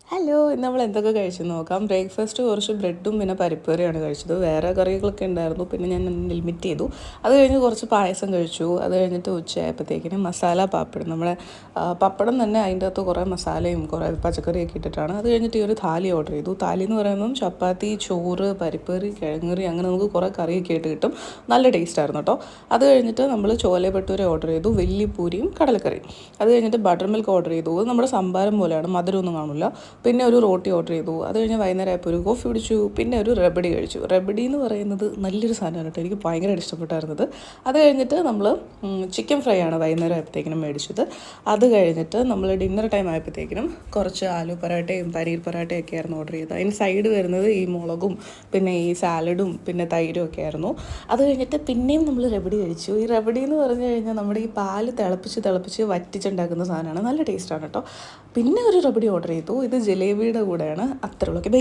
Hello, ഇന്ന് നമ്മൾ എന്തൊക്കെ കഴിച്ചെന്ന് നോക്കാം. ബ്രേക്ക്ഫാസ്റ്റ് കുറച്ച് ബ്രെഡും പിന്നെ പരിപ്പ് കറിയാണ് കഴിച്ചത്. വേറെ കറികളൊക്കെ ഉണ്ടായിരുന്നു, പിന്നെ ഞാൻ ലിമിറ്റ് ചെയ്തു. അത് കഴിഞ്ഞ് കുറച്ച് പായസം കഴിച്ചു. അത് കഴിഞ്ഞിട്ട് ഉച്ചയായപ്പോഴത്തേക്കിനും മസാല പാപ്പടം, നമ്മുടെ പപ്പടം തന്നെ അതിൻ്റെ അകത്ത് കുറേ മസാലയും കുറേ പച്ചക്കറിയൊക്കെ ഇട്ടിട്ടാണ്. അത് കഴിഞ്ഞിട്ട് ഈ ഒരു താലി ഓർഡർ ചെയ്തു. താലി എന്ന് പറയുമ്പം ചപ്പാത്തി, ചോറ്, പരിപ്പ് കറി, കിഴങ്ങ് കറി, അങ്ങനെ നമുക്ക് കുറേ കറിയൊക്കെ ആയിട്ട് കിട്ടും. നല്ല ടേസ്റ്റായിരുന്നു കേട്ടോ. അത് കഴിഞ്ഞിട്ട് നമ്മൾ ചോല ഭട്ടൂര ഓർഡർ ചെയ്തു, വലിയപ്പൂരിയും കടലക്കറിയും. അത് കഴിഞ്ഞിട്ട് ബട്ടർ മിൽക്ക് ഓർഡർ ചെയ്തു. അത് നമ്മുടെ സംഭാരം പോലെയാണ്, മധുരമൊന്നും കാണില്ല. പിന്നെ ഒരു റോട്ടി ഓർഡർ ചെയ്തു. അത് കഴിഞ്ഞ് വൈകുന്നേരം ആയപ്പോൾ ഒരു കോഫി കുടിച്ചു. പിന്നെ ഒരു റബഡി കഴിച്ചു. റബഡി എന്ന് പറയുന്നത് നല്ലൊരു സാധനമാണ് കേട്ടോ, എനിക്ക് ഭയങ്കരമായിട്ട് ഇഷ്ടപ്പെട്ടായിരുന്നത്. അത് കഴിഞ്ഞിട്ട് നമ്മൾ ചിക്കൻ ഫ്രൈ ആണ് വൈകുന്നേരം ആയപ്പോഴത്തേക്കിനും മേടിച്ചത്. അത് കഴിഞ്ഞിട്ട് നമ്മൾ ഡിന്നർ ടൈം ആയപ്പോഴത്തേക്കിനും കുറച്ച് ആലു പൊറാട്ടയും പനീർ പൊറാട്ടയും ഒക്കെ ആയിരുന്നു ഓർഡർ ചെയ്തത്. അതിന് സൈഡ് വരുന്നത് ഈ മുളകും പിന്നെ ഈ സാലഡും പിന്നെ തൈരും ഒക്കെ ആയിരുന്നു. അത് കഴിഞ്ഞിട്ട് പിന്നെയും നമ്മൾ റബഡി കഴിച്ചു. ഈ റബഡി എന്ന് പറഞ്ഞു കഴിഞ്ഞാൽ നമ്മുടെ ഈ പാല് തിളപ്പിച്ച് വറ്റിച്ചുണ്ടാക്കുന്ന സാധനമാണ്. നല്ല ടേസ്റ്റാണ് കേട്ടോ. പിന്നെ ഒരു റബഡി ഓർഡർ ചെയ്തു. ഇത് ജിലേബിയുടെ കൂടെയാണ്. അത്രയുള്ളൂ. ഓക്കെ.